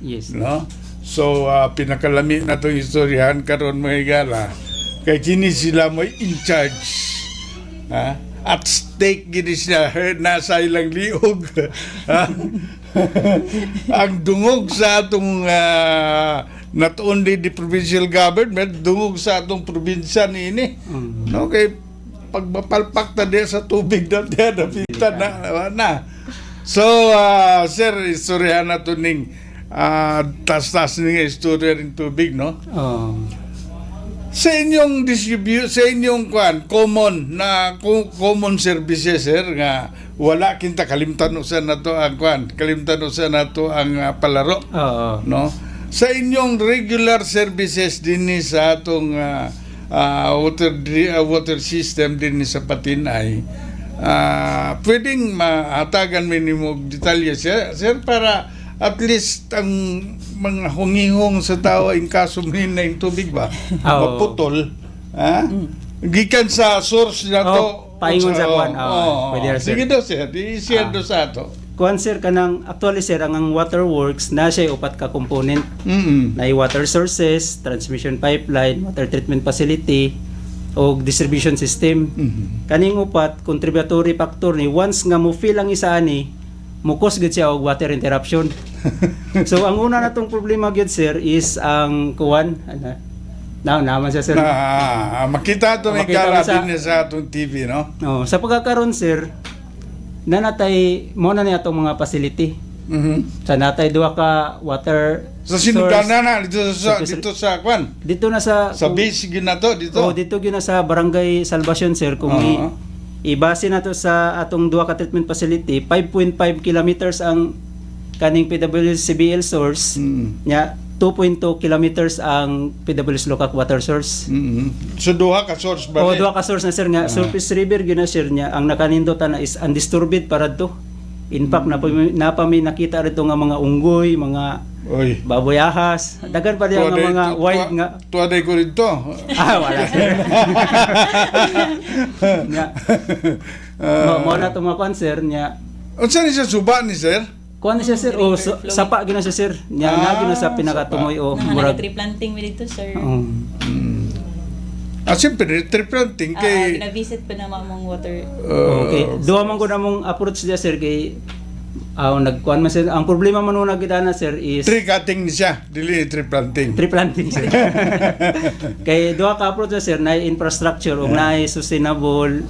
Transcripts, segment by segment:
Yes. No? So, pinakalami na itong istoryahan karon mga higala. Kaya kini sila mo in charge. Ha? At stake gini sila, nasa ilang liog. Ha? Ang dungog sa atong not only the provincial government, dungog sa atong probinsya ni. No? Kaya pagmapalpak na diya sa tubig na diya, napitan na. So, sir, istoryahan na ito ning tas-tas nga istorya rin tubig, no? Sa inyong sa inyong common services, sir, nga wala kinta kalimtan usan nato ang kalimtan usan nato ang palaro. No? Sa inyong regular services din sa atong water system din sa Patinay, pwedeng mahatagan minimo detalye, sir, para at least ang mga hungihong sa tao in kasumhin na yung tubig ba? Maputol. Ha? Gikan sa source na to. Paingon sa kwan. Pwede sir. Sige daw sir. I-share do sa ato. Kwan sir, kanang actually sir, ang waterworks na siya upat ka component. Na water sources, transmission pipeline, water treatment facility, o distribution system. Kaning upat, contributory factor ni once nga mo fill ang isa ani, mukos gud siya og water interruption. So ang una natong problema gyud sir is ang kuwan naman siya sir. Makita to may kara din sa atong TV, no? Sa pagkakaroon sir, nanatay mo na ni atong mga facility. Sa natay duha ka water sa sinugdanan na dito sa kwan. Dito na sa base gyud na to dito. Dito gyud na sa Barangay Salvacion sir kung ibase na to sa atong duha ka treatment facility, 5.5 kilometers ang kaning PWCBL source, nya 2.2 kilometers ang PWS Locac water source. So duha ka source ba? Duha ka source na sir nga. Surface river gyud na sir nya, ang nakanindotan na is undisturbed para to. In fact, napami nakita rito nga mga unggoy, mga baboy ahas, dagan pa diyan nga mga wild nga. Tuwaday ko rito. Wala sir. Mo na tumakuan sir nya. Unsa ni siya suba ni sir? Kuan siya sir sapa gyud na siya sir. Nya na gyud sa pinakatumoy murag tree planting mi dito sir. Siyempre, tree planting kay na-visit pa na mamong water. Okay. Duha man ko na mong approach dia sir kay nagkuan man sir. Ang problema man una kita na sir is tree cutting siya, dili tree planting. Tree planting sir. Kay duha ka approach sir na infrastructure ug na sustainable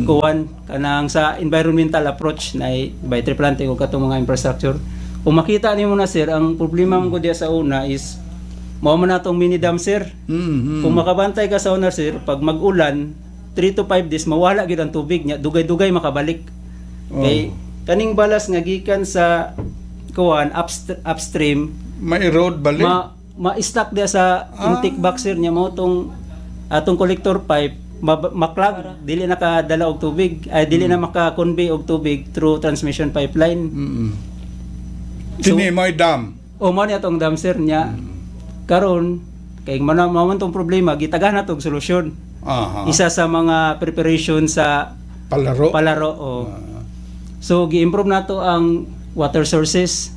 kuan kanang sa environmental approach na by tree planting ug katong mga infrastructure. Kung makita nimo na sir, ang problema man ko dia sa una is mao man natong mini dam sir. Kung makabantay ka sa una sir, pag mag-ulan 3 to 5 days mawala gyud ang tubig nya, dugay-dugay makabalik. Kay kaning balas nga gikan sa kuan upstream ma-erode balik. Ma-stuck dia sa intake box sir nya, mao tong atong collector pipe maklag, dili nakadala og tubig, dili na maka-convey og tubig through transmission pipeline. Kini mo'y dam. Mo ni atong dam sir nya. Karon kay man tong problema, gitaghan na tong solusyon. Isa sa mga preparation sa palaro. So gi-improve nato ang water sources.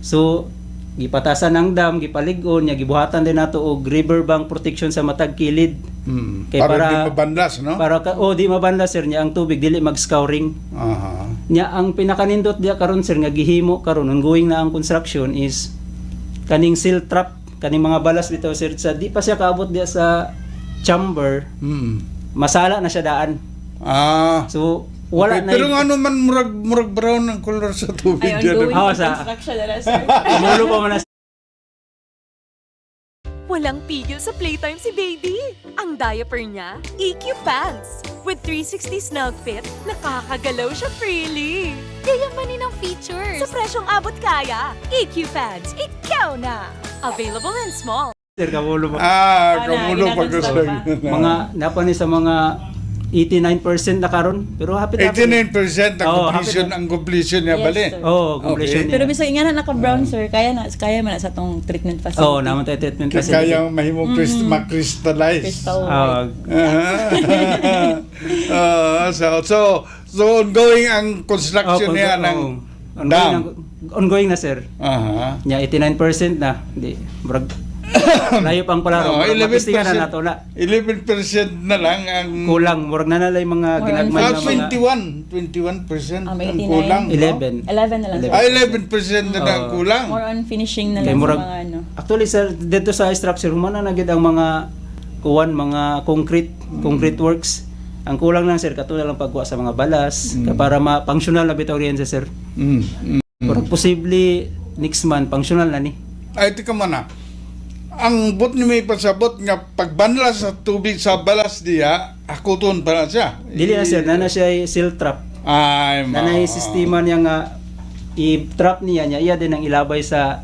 So gipatasan ang dam, gipalig-on nya, gibuhatan din nato og riverbank protection sa matag kilid. Kay para di mabandas, no? Di mabandas sir nya, ang tubig dili mag-scouring. Nya ang pinakanindot dia karon sir nga gihimo karon ongoing na ang construction is kaning silt trap, kaning mga balas bitaw sir, sa di pa siya kaabot dia sa chamber. Masala na siya daan. So wala na. Pero ano man murag brown ang color sa tubig diyan. Sa construction na sir. Mulo pa man. Walang pigil sa playtime si baby. Ang diaper niya, EQ Pants. With 360 snug fit, nakakagalaw siya freely. Yayamanin ang features. Sa presyong abot kaya, EQ Pants, ikaw na! Available in small. Sir, kamulo pa. Kamulo pa gusto. Mga napani sa mga 89% na karon, pero happy 89% ang completion niya bali. Completion niya. Pero bisa nga na naka-brown sir, kaya man na sa tong treatment facility. Naman tayo treatment facility. Kaya mahimong ma-crystallize. Crystal so ongoing ang construction niya ng dam. ongoing na sir. Aha. Nya 89% na. Di murag layo pang palaro. Oh, Murag mapistigan na nato na. 11% na lang ang Kulang murag na nalay mga More ginagmay on na mga 21% ang 89. kulang. 11. 11 na lang. sir. 11% na ang kulang. More on finishing na Kay lang sa murag mga ano. actually sir dito sa structure humana na gid ang mga kuwan mga concrete works. Ang kulang lang sir katulad lang pagkuha sa mga balas para ma-functional na bitaw riyan sir. Pero posible next month functional na ni. Ay, tika man ang bot ni may pasabot nga pagbanla sa tubig sa balas diya, akuton pa na siya. Dili na sir na siya seal trap. Ay, Nanay sistema niya nga i-trap niya iya din ang ilabay sa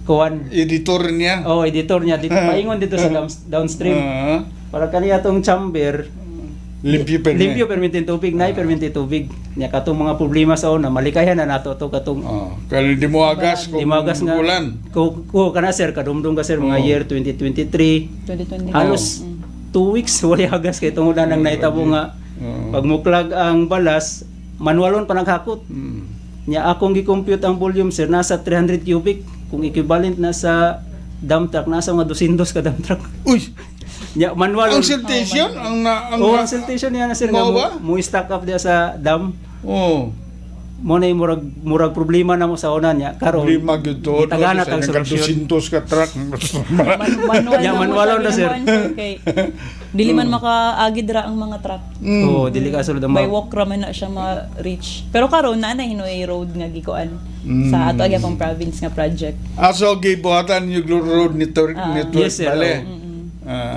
kuwan. editor niya. Oh, editor niya dito paingon dito sa downstream. Para kaniya tong chamber Limpyo pa niya. limpyo permintin tubig, nay permintin tubig. Nya katong mga problema sa una malikayan na nato to katong Kaya di mo agas kung di magas nga ulan. ko kana sir kadumdum ka sir mga year 2023 2020. halos 2 weeks wala hagas kay tungod na nang naitabo nga pagmuklag ang balas manualon pa naghakot. Nya akong gi-compute ang volume sir nasa 300 cubic kung equivalent na sa dump truck nasa mga 200 ka dump truck. Uy, Nya manual ang siltation ang ang siltation niya na sir nga Mao ba? mo stack up dia sa dam. Oh, Mo na yung murag problema na mo sa una niya karon. lima gyud to. Gitagana tang solusyon. 200 ka truck. Manual Yeah, na mo manual siya na, sir. ginawan, sir. Kay dili man makaagid ra ang mga truck. Oh, dili ka sulod By mo. walk ra man na siya ma-reach. Pero karon na hinoy road nga gikuan sa ato agyapong province nga project. Aso gibuhatan yung road network Yes, sir. bale.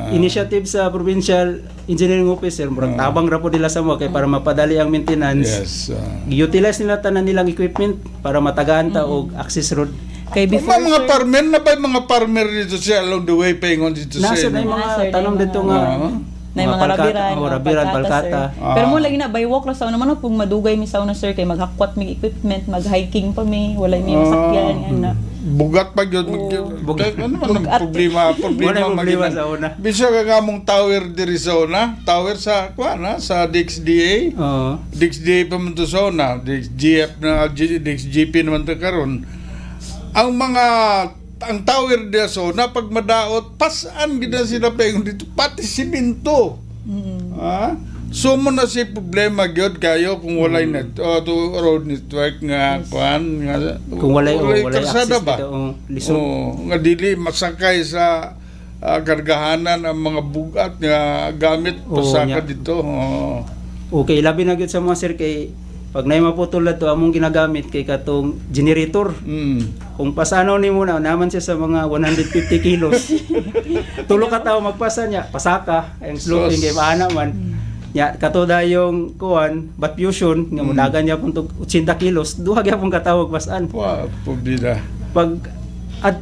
Initiative sa provincial engineering officer murag tabang ra po nila sa mo kay para mapadali ang maintenance. Yes. Gi-utilize nila tanan nilang equipment para matagaan ta og access road. Kay Kung before mga sir, farmer na ba yung mga farmer dito siya along the way paingon dito Nasa siya. na yung mga Nasa na tanom yung dito mga- nga na yung mga rabiran, oh, rabiran, palkata. sir. Pero mo lagi na by walk ra sa una man pug madugay mi sa una sir kay maghakwat mi equipment, mag-hiking pa mi, walay mi masakyan yan na. Bugat pa yun. Bugat. Ano man ang problema? Wala yung problema sa una. Bisa ka nga mong tower diri sa una. Tower sa, sa DXDA. Oo. DXDA pa man to sa una. DXGF na, DXGP naman to karon. Ang tower diri sa una, pag madaot, pasaan gina sila paingon dito? Pati simento. Ha? So mo na si problema gyud kayo kung walay net to road network nga kuan nga Kung walay kalsada access ba? dito lisod. Nga dili masakay sa kargahanan ang mga bugat nga gamit Oo, pasaka nya. dito. Okay, labi na gyud sa mga sir kay pag nay maputol to among ginagamit kay katong generator. Kung pasanaw nimo na naman siya sa mga 150 kilos. Tulo ka tawo magpasa niya, pasaka ang sloping kay maana man. Ya katoda yung kuan bat fusion nga mudagan niya pun 80 kilos duha gyapon katawag pasan. Wa pobida.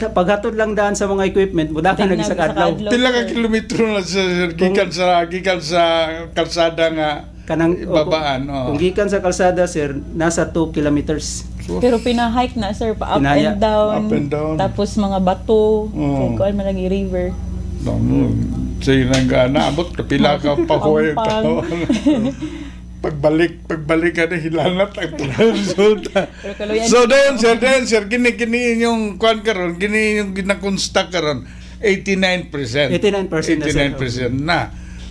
Paghatod lang daan sa mga equipment mudagan Tingnan lagi sa sa kadlaw. kadlaw. Pila ka kilometro na sa gikan sa kalsada nga Kanang babaan. Kung gikan sa kalsada sir nasa 2 kilometers. Pero pina-hike na sir pa up Pinaya. and down. Up and down. Tapos mga bato, kay kuan man lagi river. Sige nang gana, abot kapila ka pa huwag Pampang. pagbalik ka na hilanat ang resulta. Pero kaluyan So dayon sir, kini yung kwan karon, kini yung ginakonsta karon 89%. 89% na, sir. 89% na.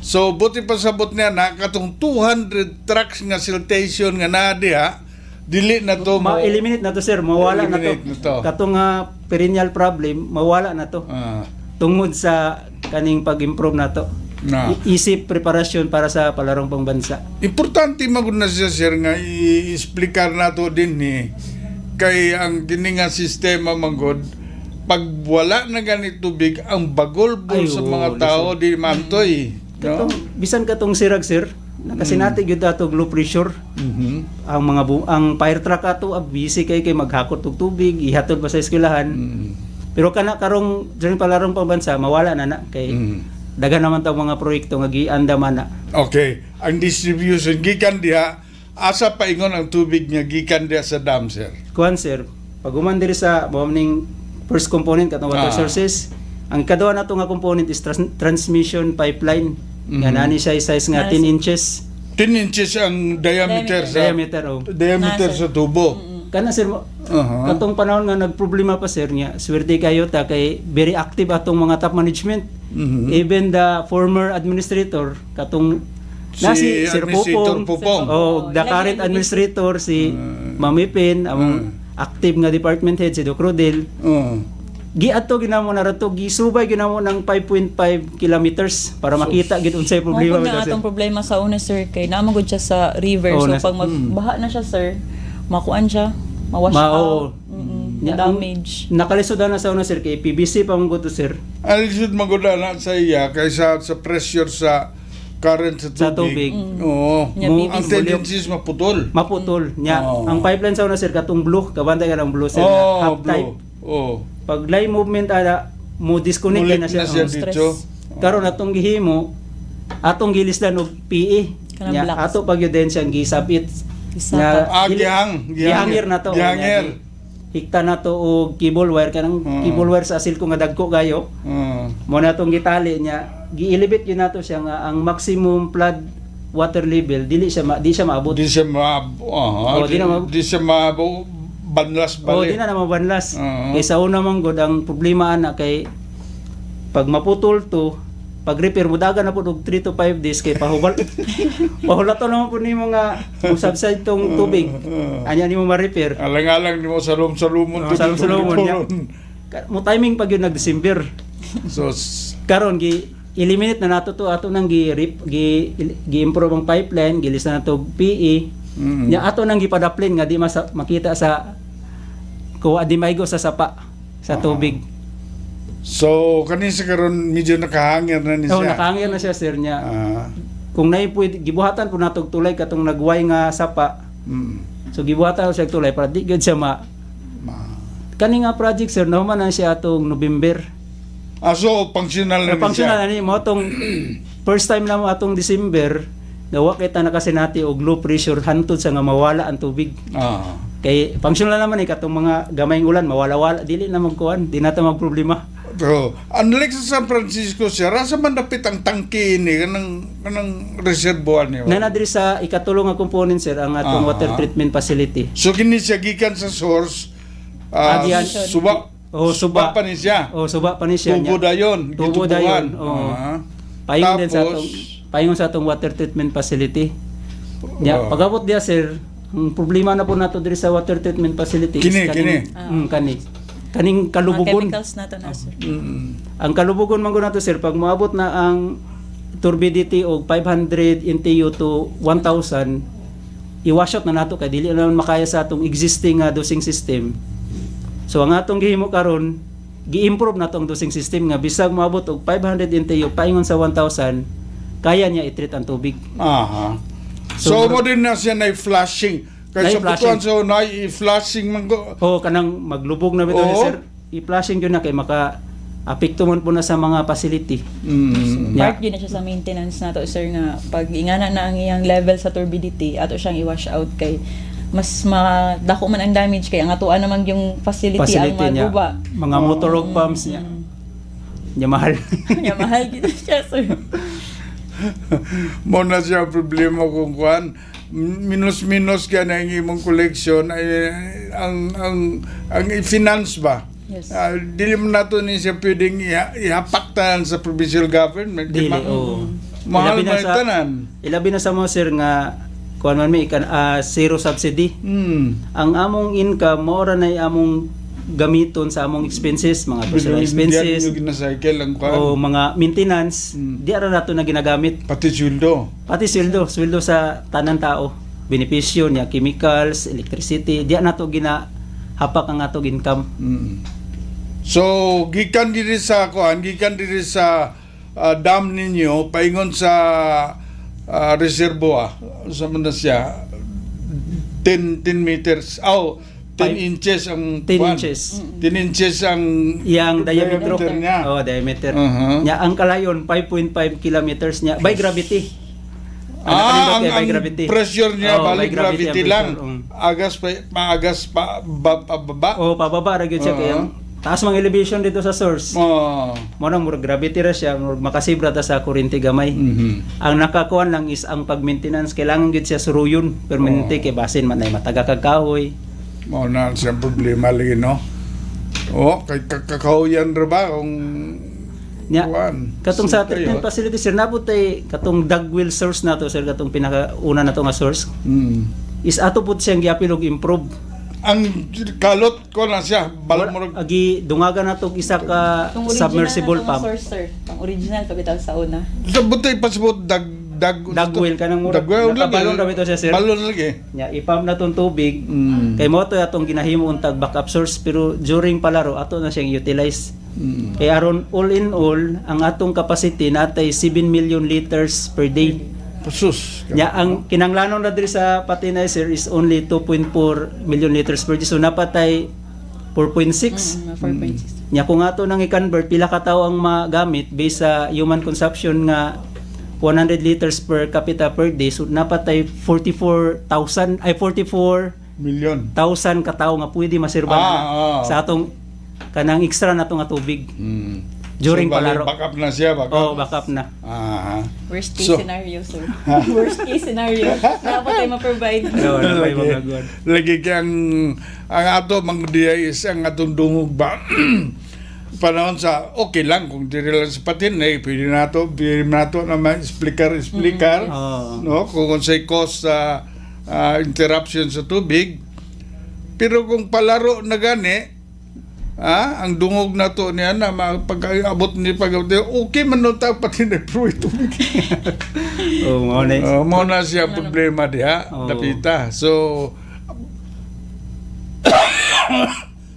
So buti pa sabot niya na katong 200 trucks nga siltation nga na diha, dili na to Ma-eliminate na to sir, mawala na Eliminate na to. to. Katong perennial problem, mawala na to. Tungod sa kaning pag-improve na to. na. Isip preparasyon para sa palarong pangbansa. Importante magud na siya sir nga i-explicar nato din ni kay ang kini nga sistema manggod pag wala na ganit tubig ang bagol-bol Ay, sa oo, mga tao di mantoy. No? Katong, bisan katong sirag sir, nakasinati gyud ato low pressure. Ang mga ang fire truck ato busy kay maghakot og tubig, ihatod pa sa eskwelahan. Pero kana karong diring palarong pambansa mawala na kay dagan naman tang mga proyekto nga giandaman na. Okay, ang distribution gikan diha asa paingon ang tubig nga gikan diha sa dam sir. Kuan sir, pag human diri sa ning first component katong water sources, ang ikaduha nato nga component is transmission pipeline. Nga nani siya size nga 10 inches 10 inches ang diameter sa diameter. diameter Nasa. sa tubo. kana sir katong panahon nga nagproblema pa sir niya swerte kayo ta kay very active atong mga top management. Even the former administrator katong Si Sir Administrator Pupong. the current administrator si Mamipin ang active nga department head si Doc Rodel. Giadto ginamo na rato gisubay ginamo ng 5.5 kilometers para makita gid unsay problema Mao na sir. atong problema sa una sir kay naamagod siya sa river. Oh, So nas- pag magbaha na siya sir, makuan siya, mawash Mao. out, Nya, damage. Nakalisod na sa una sir kay PVC pa mong to sir Alisod maguda na sa iya kaysa sa pressure sa current sa tubig. Oo. Nya, Ang PVC. tendency is maputol. maputol nya Oh. ang pipeline sa una sir katong blue kabantay ka ng blue sir Oh, half type Oh. pag line movement ana mo disconnect Mulit na siya, na siya Oh. dito. karon atong gihimo atong gilisdan og PE Kanang nya black. ato pag yun siyang gisapit Gisapa. gihangir na to Gihangir. hikta na to og cable wire kanang cable wire sa asil ko nga dagko gayo mo na tong gitali niya giilibit yun nato siya nga ang maximum flood water level di siya maabot Di siya di siya banlas o bali. di na mabanlas Oo. kay sa una man gud ang problema ana kay pag maputol to pag repair mo dagan na po og 3 to 5 days kay pahubal pahulaton naman po nimo nga usab-side tong tubig anya nimo ma-repair Alang-alang ni mo salum-salumon. sa Solomon niya mo timing pag yun nag-December So, karon eliminate na nato to ato nang gi-improve ang pipeline gilis na nato PE nya ato nang gipadaplin nga di makita sa kuha di maigo sa sapa sa tubig. so kanin sa karon medyo nakahangir na ni So siya. nakahangir na siya sir nya. Ah, Kung nay pwede gibuhatan po nato og tulay katong nagway nga sapa. So gibuhatan siya og tulay para di gyud siya kani nga project sir nahuman na siya atong November. so functional na ni Functional siya. na ni mo atong first time na mo atong December gawa kita na kasi nati og low pressure hantod sa nga mawala ang tubig. Kay functional naman ni katong mga gamayng ulan mawala-wala dili na magkuan di na ta magproblema. So, unlike sa San Francisco siya, rasa man dapit ang tangke ni kanang reservoir niya. Na diri sa ikatulong nga component sir ang atong water treatment facility. So kini siya gikan sa source. Agian. Suba. Suba pa ni siya. Suba pa ni siya. Tubo dayon. Tubo gitubuhan. dayon. Oo. Ah. Paingon din sa Tapos, atong paingon sa atong water treatment facility. Ya, pagabot dia sir, ang problema na po nato diri sa water treatment facility Kini. kaning kalubugon. Chemicals na to na sir. Ang kalubugon man gud nato sir pag moabot na ang turbidity og 500 NTU to 1,000 i-wash out na nato kay dili na makaya sa atong existing dosing system. So ang atong gihimo karon gi-improve na tong dosing system nga bisag moabot og 500 NTU paingon sa 1,000 kaya niya i-treat ang tubig. Aha. So, mo din na siya na flushing. Kaya sa Na-flushing. butuan so na i-flushing man ko. O kanang maglubog na bitaw Oo. sir. I-flushing yun na kay maka apekto man po na sa mga facility. Part yun na siya sa maintenance nato sir nga pag ingana na ang iyang level sa turbidity ato siyang i-wash out kay mas dako man ang damage kay ang atuan naman yung facility ang niya. maguba. Mga motor oil pumps niya. Niya mahal. Kaya mahal gid siya sir. Mo na siya problema kung kuan. Minus ka na ang imong collection ay ang i-finance ba? Yes. Dili mo nato ni siya pwedeng ihapaktan sa provincial government. Dili, Kay oo. Mahal Ilabi man na sa- tanan. Ilabi na sa mga sir nga kuan man may zero subsidy. Ang among income mo ra na among gamiton sa among expenses, mga personal expenses Yung ginacycle ang kuan. o mga maintenance, di ara nato na ginagamit. Pati sweldo. Pati sweldo sa tanan tao, benepisyo niya, chemicals, electricity, di nato ginahapak ang atong income. So, gikan diri sa kuan, gikan diri sa dam ninyo paingon sa reservoir sa man na siya 10 meters 10 inches ang 10 kuwan. inches. 10 inches ang Yang diameter niya. Oh, diameter. Uh-huh. Nya ang kalayon 5.5 kilometers niya by gravity. ang by gravity. pressure niya Oh, balik by gravity gravity ang lang. pressure, Maagas pa baba. Oh, pababa ra gyud siya kay ang taas mang elevation dito sa source. Oh. Mo nang murag gravity ra siya, murag makasibra ta sa kuryente gamay. Ang nakakuan lang is ang pag-maintenance kailangan gyud siya suruyon permanente kay basin man ay mataga kag kahoy. Mao na siyang problema lagi, no? Kay kakauyan ra ba kung Nya, kuwan, katong sa sukay, treatment facility sir, nabot tay katong dug well source nato sir, katong pinakauna nato nga source is ato pud siyang giapilog improve. Ang kalot ko na siya, balmorog. Agi dungagan nato isa ka Itong original submersible na itong pump. source, sir. Itong original, pagkitaw sa una. Sa butay pasabot Dug well kanang mura. Nakabalon ra bitaw siya sir. Balon lagi. Nya ipump na tong tubig. Kay mo to atong ginahimo untag backup source, pero during palaro ato na siyang utilize. Kay aron all in all ang atong capacity natay 7 million liters per day. Pasus. Nya ang kinanglanon na diri sa Patinay sir is only 2.4 million liters per day, so napatay 4.6. 4.6. Nya kung ato nang i-convert pila ka tawo ang magamit based sa human consumption nga 100 liters per capita per day, so napatay 44,000 Milyon. katawo nga pwede maserban sa atong kanang extra nato nga tubig during So, bali, palaro. backup na siya, backup. Oh, backup na. Worst case So- scenario, sir. Worst case scenario. Dapat tayo ma-provide. Wala pa yung mga good. Lagi kang ang ato mangdiya is ang atong dungog ba panahon sa okay lang kung diri lang sa patin pwede nato na ma-explicar Oo. no kung say cause sa interruption sa tubig, pero kung palaro na gani ang dungog na to niya na pag-abot ni okay man nun tayo pati na tubig. Oh, mo na. Mo na siya problema diha, Oo. napita. So,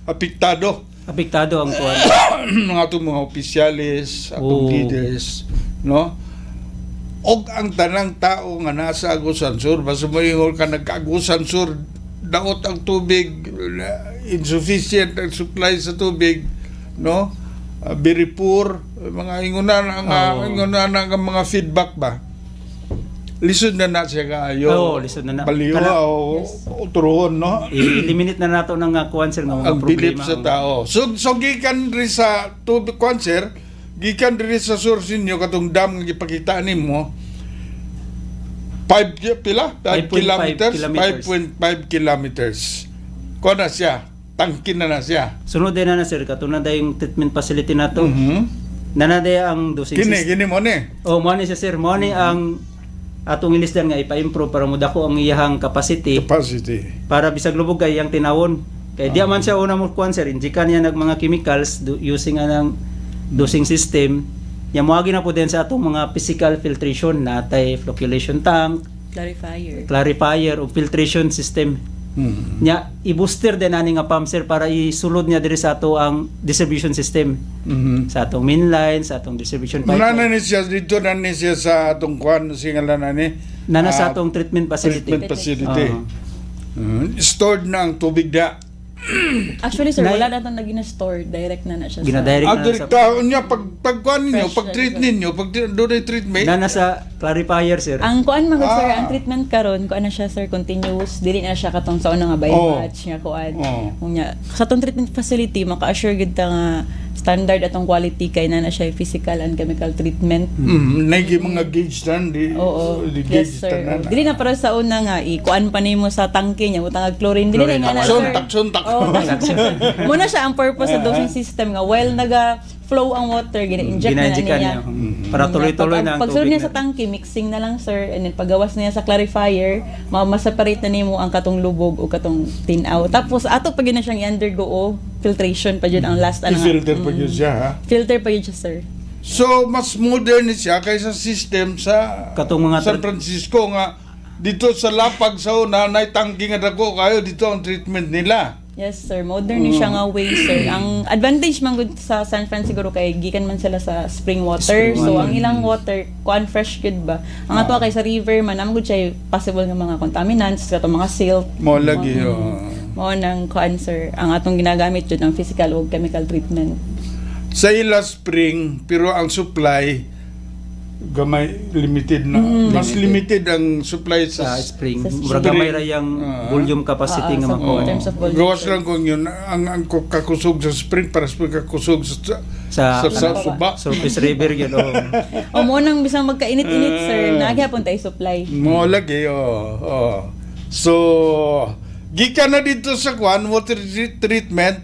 apektado Apektado ang kuwan. mga itong mga opisyalis, atong Oo. leaders, no? Og ang tanang tao nga nasa Agusan Sur, basta mo ingol ka nagka-Agusan Sur, daot ang tubig, insufficient ang supply sa tubig, no? Very poor, mga ingunan ang mga feedback ba? Lisod na siya kaayo. Oo, lisod na. Baliw Kana- o turuon, no? I-eliminate na nato ng kuwan sir nga mga Ang bilib problema. sa tao. So gikan rin sa tubig cancer, gikan rin sa source ninyo katong dam nga ipakita nimo 5 kilometers, 5.5 kilometers. Ko na siya, tangkin na siya. Sunod din na sir, katuna na yung treatment facility nato. Nanaday ang dosing system. Kini mo ni. Oh, mo ni siya sir, mo ni ang atong ilisdan nga ipa-improve para mudako ang iyahang capacity Capacity. para bisag lubog kay iyang tinawon. Kay di man siya una mo kuan sir, injikan niya nag mga chemicals using anang dosing system. Ya moagi na po din sa atong mga physical filtration natay flocculation tank, clarifier o filtration system. Nya i-booster din ani nga pump sir para isulod niya diri sa ato ang distribution system. Sa atong main line, sa atong distribution Nana pipeline. ni siya dito na ni siya sa atong kwan singalan na ni. Nana sa atong treatment facility. Treatment facility. Oo. Stored na ang tubig da. Actually, sir, Nay- wala na itong naging-store. Direct na siya Ginadirect na Direct sa niya pag kwan ninyo, Fresh pag treat na ninyo, pag doon ay treatment. nana sa clarifier sir. Ang kuan man sir, ang treatment karon kuan na siya sir continuous, dili na siya katong sa una nga by Oh. batch nga kuan. Oh. Unya sa tong treatment facility maka-assure gid ta nga standard atong quality kay na siya physical and chemical treatment. Nagi mga gauge tan di. Oo. di Yes, gauge sir. tanan. Dili na para sa una nga ikuan pa nimo sa tangke niya utang ag chlorine dili na nga na sir. Suntak. Oh, muna siya ang purpose sa dosing system nga while naga flow ang water gina-inject na Gina-injectan niya. niya. Para tuloy-tuloy na ang Pagsulod tubig niya sa na. tangke, mixing na lang sir, and then paggawas niya sa clarifier, ma-separate na nimo ang katong lubog o katong tinaw. Tapos ato pag na siyang i-undergo o filtration pa yun ang last ano nga. I-filter pa yun siya ha. Filter pa yun siya sir. So mas modern siya kaysa system sa Katong mga San Francisco nga dito sa Lapag sa una nay tangke nga dako kayo dito ang treatment nila. Yes sir, modern ni siya nga way sir. Ang advantage man gud sa San Francisco kay gikan man sila sa spring water. Spring So water. ang ilang water kuan fresh gud ba. Ang ato kay sa river man amo gud siya possible nga mga contaminants katong mga silt. Mo lagi Mao nang kuan sir, ang atong ginagamit jud ang physical o chemical treatment. sa ila spring pero ang supply gamay limited na. Mas limited ang supply sa sa spring. Sa Mura spring. gamay ra yang volume capacity nga sa makuha. in terms of volume. gawas sir. lang kung yun ang kakusog sa spring para sa kakusog Sa suba. surface river yun. O mo nang bisang magkainit-init sir, nagyapon tay supply. Mo lagi So gikan na dito sa water treatment,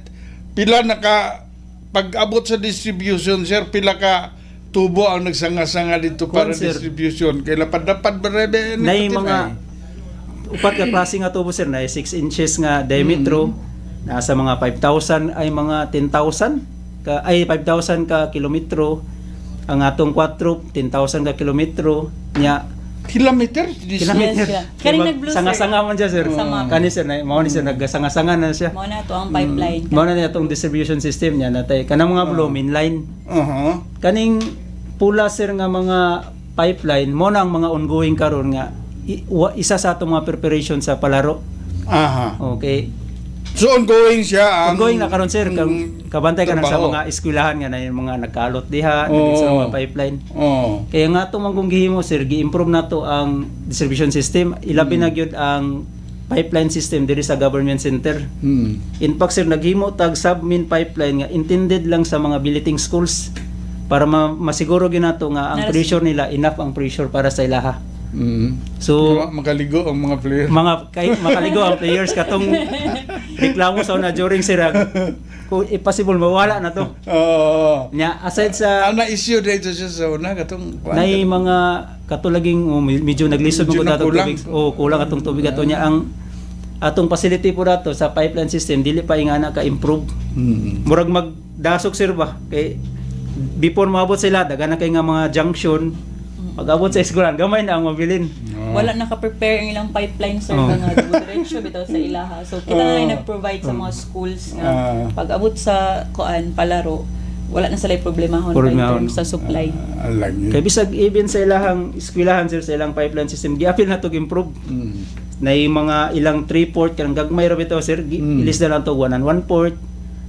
pila naka pag-abot sa distribution, sir, pila ka tubo ang nagsanga-sanga dito para Kwan, sir. distribution. Kaya dapat barebe Nay mga upat ka klase nga tubo sir, nay 6 inches nga diametro, nasa mga 5,000 ay mga 10,000 ka ay 5,000 ka kilometro, ang atong 4 10,000 ka kilometro nya kilometer. kilometer. Yes, Karing nag-blue, sir. Sanga-sanga man siya sir. Sama. Kani sir na mao ni sir nagsanga-sanga na siya. Mao na to ang pipeline. Mao na itong distribution system niya natay kanang mga blue mainline. Kaning pula sir nga mga pipeline mo na ang mga ongoing karon nga isa sa atong mga preparation sa palaro. Aha. Okay. So ongoing siya ang Ongoing na karon sir kabantay ka na sa trabaho. mga eskwelahan nga na yung mga nagkalot diha dili sa mga pipeline. Oh. Kaya nga ito mang kung gihimo sir, gi-improve na to ang distribution system. Ilabi na gyud ang pipeline system diri sa government center. In fact sir, naghimo tag submain pipeline nga intended lang sa mga billeting schools para masiguro gyud nato nga ang pressure nila enough ang pressure para sa ilaha. So Makaligo ang mga player. makaligo ang players katong reklamo sa una during sirag kung possible mawala na to. Oo. Nya aside sa Ana issue dito siya sa una katong nay mga katulaging medyo naglisod mo Medyo ko dato nakulang. tubig kulang atong tubig ato nya ang atong facility po dato sa pipeline system dili pa ingana ka improve murag magdasok sir ba kay before maabot sila daga na kay nga mga junction pag-abot sa eskwelahan gamay na ang mabilin. Wala naka-prepare ang ilang pipeline sir Oh. nga diretso bitaw sa ilaha. So kita na lang nag-provide sa mga schools nga pag-abot sa kuan palaro wala na sila problemahon in terms sa supply. Alang Kay bisag even sa ilahang eskwelahan sir sa ilang pipeline system giapil na to improve. Nay mga ilang 3 port kanang gagmay ra bitaw sir ilis na lang to 1 and 1 port.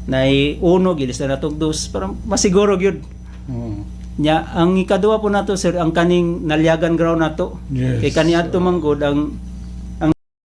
Nay uno gilis na to 2 para masiguro gyud. Nya ang ikaduha po nato sir ang kaning nalyagan ground nato. Yes. Kay kani adto manggod ang